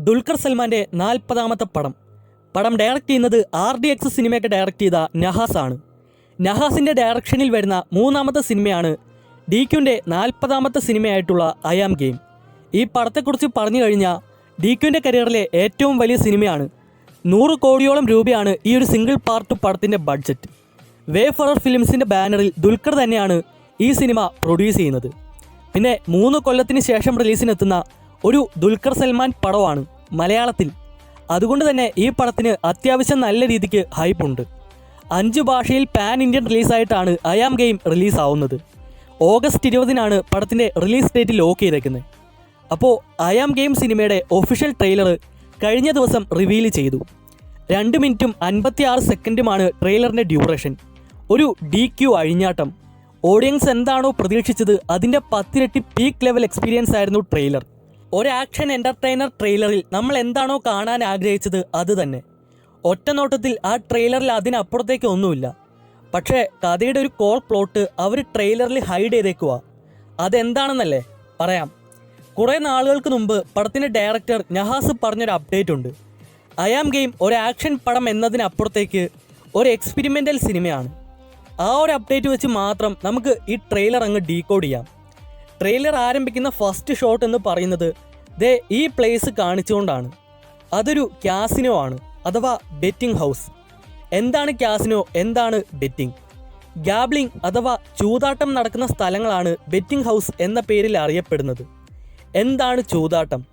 ദുൽഖർ സൽമാൻ്റെ 40ാമത്തെ പടം ഡയറക്റ്റ് ചെയ്യുന്നത് RDX സിനിമയൊക്കെ ഡയറക്റ്റ് ചെയ്ത നഹാസ് ആണ്. നഹാസിൻ്റെ ഡയറക്ഷനിൽ വരുന്ന 3ാമത്തെ സിനിമയാണ് DQൻ്റെ 40ാമത്തെ സിനിമയായിട്ടുള്ള ഐ ആം ഗെയിം. ഈ പടത്തെക്കുറിച്ച് പറഞ്ഞു കഴിഞ്ഞാൽ DQൻ്റെ കരിയറിലെ ഏറ്റവും വലിയ സിനിമയാണ്. 100 കോടിയോളം രൂപയാണ് ഈ ഒരു സിംഗിൾ പാർട്ട് പടത്തിൻ്റെ ബഡ്ജറ്റ്. വേ ഫോറർ ഫിലിംസിൻ്റെ ബാനറിൽ ദുൽഖർ തന്നെയാണ് ഈ സിനിമ പ്രൊഡ്യൂസ് ചെയ്യുന്നത്. പിന്നെ 3 കൊല്ലത്തിന് ശേഷം റിലീസിനെത്തുന്ന ഒരു ദുൽഖർ സൽമാൻ പടമാണ് മലയാളത്തിൽ. അതുകൊണ്ട് തന്നെ ഈ പടത്തിന് അത്യാവശ്യം നല്ല രീതിക്ക് ഹൈപ്പുണ്ട്. 5 ഭാഷയിൽ പാൻ ഇന്ത്യൻ റിലീസായിട്ടാണ് ഐ ആം ഗെയിം റിലീസാവുന്നത്. ഓഗസ്റ്റ് 20-നാണ് പടത്തിൻ്റെ റിലീസ് ഡേറ്റ് ലോക്ക് ചെയ്തേക്കുന്നത്. അപ്പോൾ ഐ ആം ഗെയിം സിനിമയുടെ ഒഫീഷ്യൽ ട്രെയിലർ കഴിഞ്ഞ ദിവസം റിവീൽ ചെയ്തു. 2 മിനിറ്റും 56 സെക്കൻഡുമാണ് ട്രെയിലറിൻ്റെ ഡ്യൂറേഷൻ. ഒരു DQ അഴിഞ്ഞാട്ടം. ഓഡിയൻസ് എന്താണോ പ്രതീക്ഷിച്ചത് അതിൻ്റെ 10 ഇരട്ടി പീക്ക് ലെവൽ എക്സ്പീരിയൻസ് ആയിരുന്നു ട്രെയിലർ. ഒരു ആക്ഷൻ എൻ്റർടൈനർ ട്രെയിലറിൽ നമ്മൾ എന്താണോ കാണാൻ ആഗ്രഹിച്ചത് അത് തന്നെ. ഒറ്റ നോട്ടത്തിൽ ആ ട്രെയിലറിൽ അതിനപ്പുറത്തേക്ക് ഒന്നുമില്ല. പക്ഷേ കഥയുടെ ഒരു കോർ പ്ലോട്ട് അവർ ട്രെയിലറിൽ ഹൈഡ് ചെയ്തേക്കുക. അതെന്താണെന്നല്ലേ പറയാം. കുറേ നാളുകൾക്ക് മുമ്പ് പടത്തിൻ്റെ ഡയറക്ടർ നഹാസ് പറഞ്ഞൊരു അപ്ഡേറ്റ് ഉണ്ട്. ഐ ആം ഗെയിം ഒരു ആക്ഷൻ പടം എന്നതിനപ്പുറത്തേക്ക് ഒരു എക്സ്പെരിമെൻ്റൽ സിനിമയാണ്. ആ ഒരു അപ്ഡേറ്റ് വെച്ച് മാത്രം നമുക്ക് ഈ ട്രെയിലർ അങ്ങ് ഡീകോഡ് ചെയ്യാം. ട്രെയിലർ ആരംഭിക്കുന്ന ഫസ്റ്റ് ഷോട്ട് എന്ന് പറയുന്നത് ദേ ഈ പ്ലേസ് കാണിച്ചുകൊണ്ടാണ്. അതൊരു ക്യാസിനോ ആണ്, അഥവാ ബെറ്റിംഗ് ഹൗസ്. എന്താണ് ക്യാസിനോ, എന്താണ് ബെറ്റിംഗ്? ഗാബ്ലിംഗ് അഥവാ ചൂതാട്ടം നടക്കുന്ന സ്ഥലങ്ങളാണ് ബെറ്റിംഗ് ഹൗസ് എന്ന പേരിൽ അറിയപ്പെടുന്നത്. എന്താണ് ചൂതാട്ടം?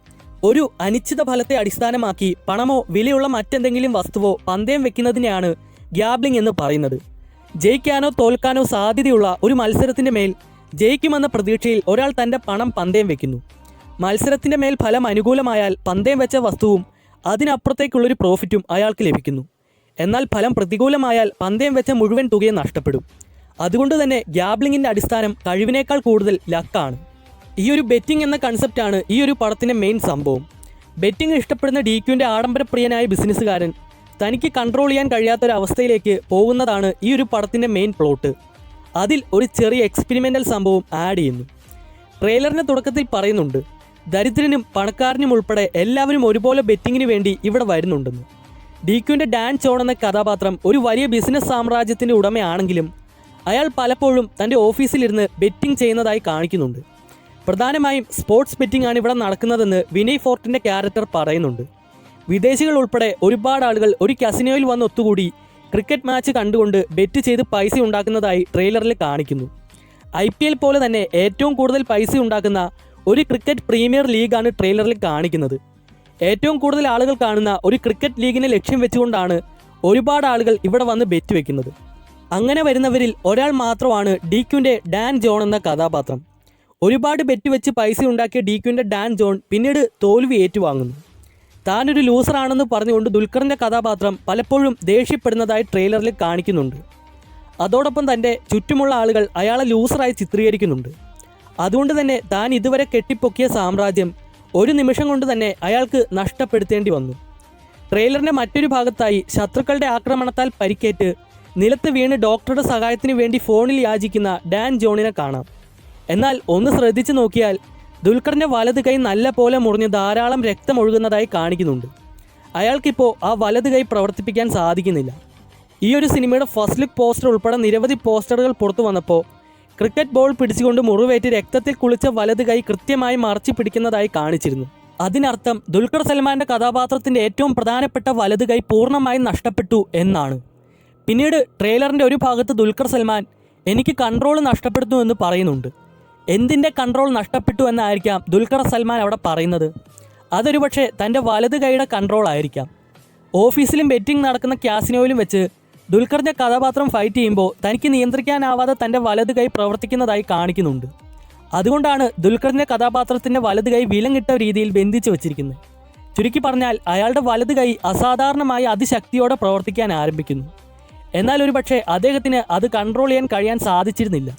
ഒരു അനിശ്ചിത ഫലത്തെ അടിസ്ഥാനമാക്കി പണമോ വിലയുള്ള മറ്റെന്തെങ്കിലും വസ്തുവോ പന്തയം വെക്കുന്നതിനെയാണ് ഗ്യാബ്ലിംഗ് എന്ന് പറയുന്നത്. ജയിക്കാനോ തോൽക്കാനോ സാധ്യതയുള്ള ഒരു മത്സരത്തിൻ്റെ മേൽ ജയിക്കുമെന്ന പ്രതീക്ഷയിൽ ഒരാൾ തൻ്റെ പണം പന്തയം വെക്കുന്നു. മത്സരത്തിൻ്റെ മേൽ ഫലം അനുകൂലമായാൽ പന്തയം വെച്ച വസ്തുവും അതിനപ്പുറത്തേക്കുള്ളൊരു പ്രോഫിറ്റും അയാൾക്ക് ലഭിക്കുന്നു. എന്നാൽ ഫലം പ്രതികൂലമായാൽ പന്തയം വെച്ച മുഴുവൻ തുകയും നഷ്ടപ്പെടും. അതുകൊണ്ട് തന്നെ ഗ്യാബ്ലിങ്ങിൻ്റെ അടിസ്ഥാനം കഴിവിനേക്കാൾ കൂടുതൽ ലക്കാണ്. ഈ ഒരു ബെറ്റിംഗ് എന്ന കൺസെപ്റ്റാണ് ഈ ഒരു പടത്തിൻ്റെ മെയിൻ സംഭവം. ബെറ്റിംഗ് ഇഷ്ടപ്പെടുന്ന DQൻ്റെ ആഡംബരപ്രിയനായ ബിസിനസ്സുകാരൻ തനിക്ക് കൺട്രോൾ ചെയ്യാൻ കഴിയാത്തൊരവസ്ഥയിലേക്ക് പോകുന്നതാണ് ഈ ഒരു പടത്തിൻ്റെ മെയിൻ പ്ലോട്ട്. അതിൽ ഒരു ചെറിയ എക്സ്പെരിമെൻ്റൽ സംഭവം ആഡ് ചെയ്യുന്നു. ട്രെയിലറിൻ്റെ തുടക്കത്തിൽ പറയുന്നുണ്ട്, ദരിദ്രനും പണക്കാരനും ഉൾപ്പെടെ എല്ലാവരും ഒരുപോലെ ബെറ്റിങ്ങിന് വേണ്ടി ഇവിടെ വരുന്നുണ്ടെന്ന്. DQൻ്റെ ഡാൻ ജോൺ എന്ന കഥാപാത്രം ഒരു വലിയ ബിസിനസ് സാമ്രാജ്യത്തിൻ്റെ ഉടമയാണെങ്കിലും അയാൾ പലപ്പോഴും തൻ്റെ ഓഫീസിലിരുന്ന് ബെറ്റിംഗ് ചെയ്യുന്നതായി കാണിക്കുന്നുണ്ട്. പ്രധാനമായും സ്പോർട്സ് ബെറ്റിംഗ് ആണ് ഇവിടെ നടക്കുന്നതെന്ന് വിനയ് ഫോർട്ടിൻ്റെ ക്യാരക്ടർ പറയുന്നുണ്ട്. വിദേശികൾ ഉൾപ്പെടെ ഒരുപാട് ആളുകൾ ഒരു കസിനോയിൽ വന്ന് ഒത്തുകൂടി ക്രിക്കറ്റ് മാച്ച് കണ്ടുകൊണ്ട് ബെറ്റ് ചെയ്ത് പൈസ ഉണ്ടാക്കുന്നതായി ട്രെയിലറിൽ കാണിക്കുന്നു. IPL പോലെ തന്നെ ഏറ്റവും കൂടുതൽ പൈസ ഉണ്ടാക്കുന്ന ഒരു ക്രിക്കറ്റ് പ്രീമിയർ ലീഗാണ് ട്രെയിലറിൽ കാണിക്കുന്നത്. ഏറ്റവും കൂടുതൽ ആളുകൾ കാണുന്ന ഒരു ക്രിക്കറ്റ് ലീഗിനെ ലക്ഷ്യം വെച്ചുകൊണ്ടാണ് ഒരുപാട് ആളുകൾ ഇവിടെ വന്ന് ബെറ്റ് വെക്കുന്നത്. അങ്ങനെ വരുന്നവരിൽ ഒരാൾ മാത്രമാണ് DQൻ്റെ ഡാൻ ജോൺ എന്ന കഥാപാത്രം. ഒരുപാട് ബെറ്റ് വെച്ച് പൈസ ഉണ്ടാക്കിയ DQൻ്റെ ഡാൻ ജോൺ പിന്നീട് തോൽവി ഏറ്റുവാങ്ങുന്നു. താനൊരു ലൂസറാണെന്ന് പറഞ്ഞുകൊണ്ട് ദുൽഖറിൻ്റെ കഥാപാത്രം പലപ്പോഴും ദേഷ്യപ്പെടുന്നതായി ട്രെയിലറിൽ കാണിക്കുന്നുണ്ട്. അതോടൊപ്പം തൻ്റെ ചുറ്റുമുള്ള ആളുകൾ അയാളെ ലൂസറായി ചിത്രീകരിക്കുന്നുണ്ട്. അതുകൊണ്ട് തന്നെ താൻ ഇതുവരെ കെട്ടിപ്പൊക്കിയ സാമ്രാജ്യം ഒരു നിമിഷം കൊണ്ട് തന്നെ അയാൾക്ക് നഷ്ടപ്പെടുത്തേണ്ടി വന്നു. ട്രെയിലറിൻ്റെ മറ്റൊരു ഭാഗത്തായി ശത്രുക്കളുടെ ആക്രമണത്താൽ പരിക്കേറ്റ് നിലത്ത് വീണ് ഡോക്ടറുടെ സഹായത്തിന് വേണ്ടി ഫോണിൽ യാചിക്കുന്ന ഡാൻ ജോണിനെ കാണാം. എന്നാൽ ഒന്ന് ശ്രദ്ധിച്ചു നോക്കിയാൽ ദുൽഖറിൻ്റെ വലത് കൈ നല്ല പോലെ മുറിഞ്ഞ് ധാരാളം രക്തമൊഴുകുന്നതായി കാണിക്കുന്നുണ്ട്. അയാൾക്കിപ്പോൾ ആ വലത് കൈ പ്രവർത്തിപ്പിക്കാൻ സാധിക്കുന്നില്ല. ഈ ഒരു സിനിമയുടെ ഫസ്റ്റ് ലുക്ക് പോസ്റ്റർ ഉൾപ്പെടെ നിരവധി പോസ്റ്ററുകൾ പുറത്തു വന്നപ്പോൾ ക്രിക്കറ്റ് ബോൾ പിടിച്ചുകൊണ്ട് മുറിവേറ്റ് രക്തത്തിൽ കുളിച്ച വലത് കൈ കൃത്യമായി മറച്ചു പിടിക്കുന്നതായി കാണിച്ചിരുന്നു. അതിനർത്ഥം ദുൽഖർ സൽമാൻ്റെ കഥാപാത്രത്തിൻ്റെ ഏറ്റവും പ്രധാനപ്പെട്ട വലത് കൈ പൂർണ്ണമായും നഷ്ടപ്പെട്ടു എന്നാണ്. പിന്നീട് ട്രെയിലറിൻ്റെ ഒരു ഭാഗത്ത് ദുൽഖർ സൽമാൻ എനിക്ക് കൺട്രോൾ നഷ്ടപ്പെടുന്നു എന്ന് പറയുന്നുണ്ട്. എന്തിൻ്റെ കൺട്രോൾ നഷ്ടപ്പെട്ടു എന്നായിരിക്കാം ദുൽഖർ സൽമാൻ അവിടെ പറയുന്നത്. അതൊരു പക്ഷേ തൻ്റെ വലത് കൈയുടെ കൺട്രോൾ ആയിരിക്കാം. ഓഫീസിലും ബെറ്റിംഗ് നടക്കുന്ന ക്യാസിനോയിലും വെച്ച് ദുൽഖറിൻ്റെ കഥാപാത്രം ഫൈറ്റ് ചെയ്യുമ്പോൾ തനിക്ക് നിയന്ത്രിക്കാനാവാതെ തൻ്റെ വലത് കൈ പ്രവർത്തിക്കുന്നതായി കാണിക്കുന്നുണ്ട്. അതുകൊണ്ടാണ് ദുൽഖറിൻ്റെ കഥാപാത്രത്തിൻ്റെ വലത് കൈ വിലങ്ങിട്ട രീതിയിൽ ബന്ധിച്ച് വച്ചിരിക്കുന്നത്. ചുരുക്കി പറഞ്ഞാൽ അയാളുടെ വലത് കൈ അസാധാരണമായ അതിശക്തിയോടെ പ്രവർത്തിക്കാൻ ആരംഭിക്കുന്നു. എന്നാൽ ഒരു പക്ഷേ അദ്ദേഹത്തിന് അത് കൺട്രോൾ ചെയ്യാൻ കഴിയാൻ സാധിച്ചിരുന്നില്ല.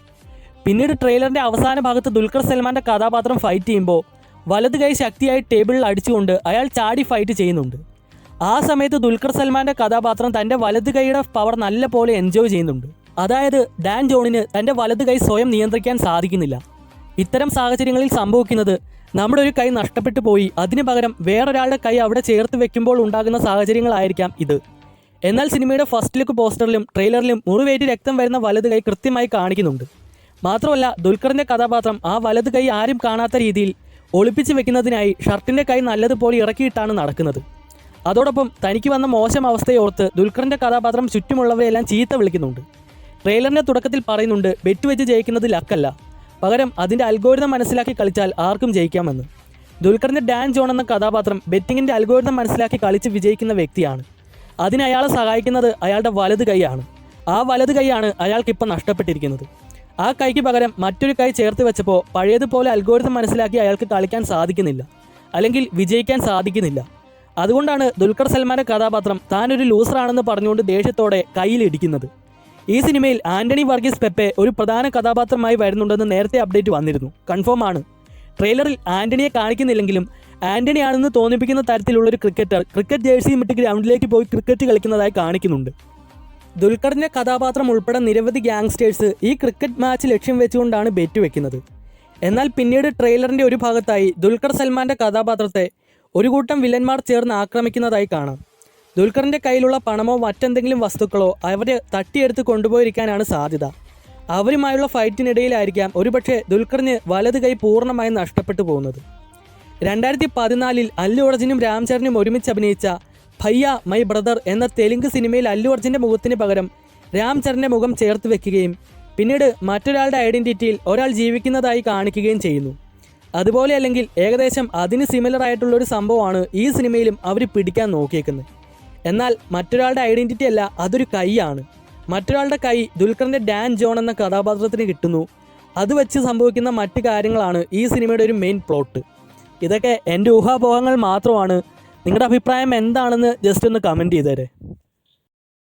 പിന്നീട് ട്രെയിലറിൻ്റെ അവസാന ഭാഗത്ത് ദുൽഖർ സൽമാൻ്റെ കഥാപാത്രം ഫൈറ്റ് ചെയ്യുമ്പോൾ വലത് കൈ ശക്തിയായി ടേബിളിൽ അടിച്ചുകൊണ്ട് അയാൾ ചാടി ഫൈറ്റ് ചെയ്യുന്നുണ്ട്. ആ സമയത്ത് ദുൽഖർ സൽമാൻ്റെ കഥാപാത്രം തൻ്റെ വലത് കൈയുടെ പവർ നല്ല പോലെ എൻജോയ് ചെയ്യുന്നുണ്ട്. അതായത് ഡാൻ ജോണിന് തൻ്റെ വലത് കൈ സ്വയം നിയന്ത്രിക്കാൻ സാധിക്കുന്നില്ല. ഇത്തരം സാഹചര്യങ്ങളിൽ സംഭവിക്കുന്നത് നമ്മുടെ ഒരു കൈ നഷ്ടപ്പെട്ടു പോയി, അതിന് പകരം വേറൊരാളുടെ കൈ അവിടെ ചേർത്ത് വെക്കുമ്പോൾ ഉണ്ടാകുന്ന സാഹചര്യങ്ങളായിരിക്കാം ഇത്. എന്നാൽ സിനിമയുടെ ഫസ്റ്റ് ലുക്ക് പോസ്റ്ററിലും ട്രെയിലറിലും മുറിവേറ്റ് രക്തം വരുന്ന വലത് കൈ കൃത്യമായി കാണിക്കുന്നുണ്ട്. മാത്രമല്ല ദുൽഖറിൻ്റെ കഥാപാത്രം ആ വലത് കൈ ആരും കാണാത്ത രീതിയിൽ ഒളിപ്പിച്ച് വെക്കുന്നതിനായി ഷർട്ടിൻ്റെ കൈ നല്ലതുപോലെ ഇറക്കിയിട്ടാണ് നടക്കുന്നത്. അതോടൊപ്പം തനിക്ക് വന്ന മോശം അവസ്ഥയോർത്ത് ദുൽഖറിൻ്റെ കഥാപാത്രം ചുറ്റുമുള്ളവരെല്ലാം ചീത്ത വിളിക്കുന്നുണ്ട്. ട്രെയിലറിൻ്റെ തുടക്കത്തിൽ പറയുന്നുണ്ട് ബെറ്റ് വെച്ച് ജയിക്കുന്നത് ലക്കല്ല, പകരം അതിൻ്റെ അൽഗോരിതം മനസ്സിലാക്കി കളിച്ചാൽ ആർക്കും ജയിക്കാമെന്ന്. ദുൽഖറിൻ്റെ ഡാൻ ജോൺ എന്ന കഥാപാത്രം ബെറ്റിങ്ങിൻ്റെ അൽഗോരിതം മനസ്സിലാക്കി കളിച്ച് വിജയിക്കുന്ന വ്യക്തിയാണ്. അതിന് അയാളെ സഹായിക്കുന്നത് അയാളുടെ വലത് കൈയാണ്. ആ വലത് കൈയാണ് അയാൾക്കിപ്പോൾ നഷ്ടപ്പെട്ടിരിക്കുന്നത്. ആ കൈക്ക് പകരം മറ്റൊരു കൈ ചേർത്ത് വെച്ചപ്പോൾ പഴയതുപോലെ അൽഗോരിതം മനസ്സിലാക്കി അയാൾക്ക് കളിക്കാൻ സാധിക്കുന്നില്ല, അല്ലെങ്കിൽ വിജയിക്കാൻ സാധിക്കുന്നില്ല. അതുകൊണ്ടാണ് ദുൽഖർ സൽമാൻ്റെ കഥാപാത്രം താനൊരു ലൂസറാണെന്ന് പറഞ്ഞുകൊണ്ട് ദേഷ്യത്തോടെ കയ്യിലിടിക്കുന്നത്. ഈ സിനിമയിൽ ആൻ്റണി വർഗീസ് പെപ്പെ ഒരു പ്രധാന കഥാപാത്രമായി വരുന്നുണ്ടെന്ന് നേരത്തെ അപ്ഡേറ്റ് വന്നിരുന്നു. കൺഫേം ആണ്. ട്രെയിലറിൽ ആൻ്റണിയെ കാണിക്കുന്നില്ലെങ്കിലും ആൻ്റണി ആണെന്ന് തോന്നിപ്പിക്കുന്ന തരത്തിലുള്ളൊരു ക്രിക്കറ്റർ ക്രിക്കറ്റ് ജേഴ്സിയും ഇട്ട് ഗ്രൗണ്ടിലേക്ക് പോയി ക്രിക്കറ്റ് കളിക്കുന്നതായി കാണിക്കുന്നുണ്ട്. ദുൽഖറിൻ്റെ കഥാപാത്രം ഉൾപ്പെടെ നിരവധി ഗ്യാങ്സ്റ്റേഴ്സ് ഈ ക്രിക്കറ്റ് മാച്ച് ലക്ഷ്യം വെച്ചുകൊണ്ടാണ് ബെറ്റ് വെക്കുന്നത്. എന്നാൽ പിന്നീട് ട്രെയിലറിൻ്റെ ഒരു ഭാഗത്തായി ദുൽഖർ സൽമാൻ്റെ കഥാപാത്രത്തെ ഒരു കൂട്ടം വില്ലന്മാർ ചേർന്ന് ആക്രമിക്കുന്നതായി കാണാം. ദുൽഖറിൻ്റെ കയ്യിലുള്ള പണമോ മറ്റെന്തെങ്കിലും വസ്തുക്കളോ അവരെ തട്ടിയെടുത്ത് കൊണ്ടുപോയിരിക്കാനാണ് സാധ്യത. അവരുമായുള്ള ഫൈറ്റിനിടയിലായിരിക്കാം ഒരുപക്ഷെ ദുൽഖറിന് വലത് കൈ പൂർണ്ണമായും നഷ്ടപ്പെട്ടു പോകുന്നത്. 2014 അല്ലു അർജുനും രാം ചരനും ഒരുമിച്ച് അഭിനയിച്ച ഭയ്യ മൈ ബ്രദർ എന്ന തെലുങ്ക് സിനിമയിൽ അല്ലു അർജുൻ്റെ മുഖത്തിന് പകരം രാം ചരൻ്റെ മുഖം ചേർത്ത് വെക്കുകയും പിന്നീട് മറ്റൊരാളുടെ ഐഡൻറ്റിറ്റിയിൽ ഒരാൾ ജീവിക്കുന്നതായി കാണിക്കുകയും ചെയ്യുന്നു. അതുപോലെ അല്ലെങ്കിൽ ഏകദേശം അതിന് സിമിലർ ആയിട്ടുള്ളൊരു സംഭവമാണ് ഈ സിനിമയിലും അവർ പിടിക്കാൻ നോക്കിയേക്കുന്നത്. എന്നാൽ മറ്റൊരാളുടെ ഐഡൻറ്റിറ്റി അല്ല, അതൊരു കൈയാണ്. മറ്റൊരാളുടെ കൈ ദുൽഖറിൻ്റെ ഡാൻ ജോൺ എന്ന കഥാപാത്രത്തിന് കിട്ടുന്നു. അത് വെച്ച് സംഭവിക്കുന്ന മറ്റു കാര്യങ്ങളാണ് ഈ സിനിമയുടെ ഒരു മെയിൻ പ്ലോട്ട്. ഇതൊക്കെ എൻ്റെ ഊഹാപോഹങ്ങൾ മാത്രമാണ്. നിങ്ങളുടെ അഭിപ്രായം എന്താണെന്ന് ജസ്റ്റ് ഒന്ന് കമൻറ്റ് ചെയ്തേരെ.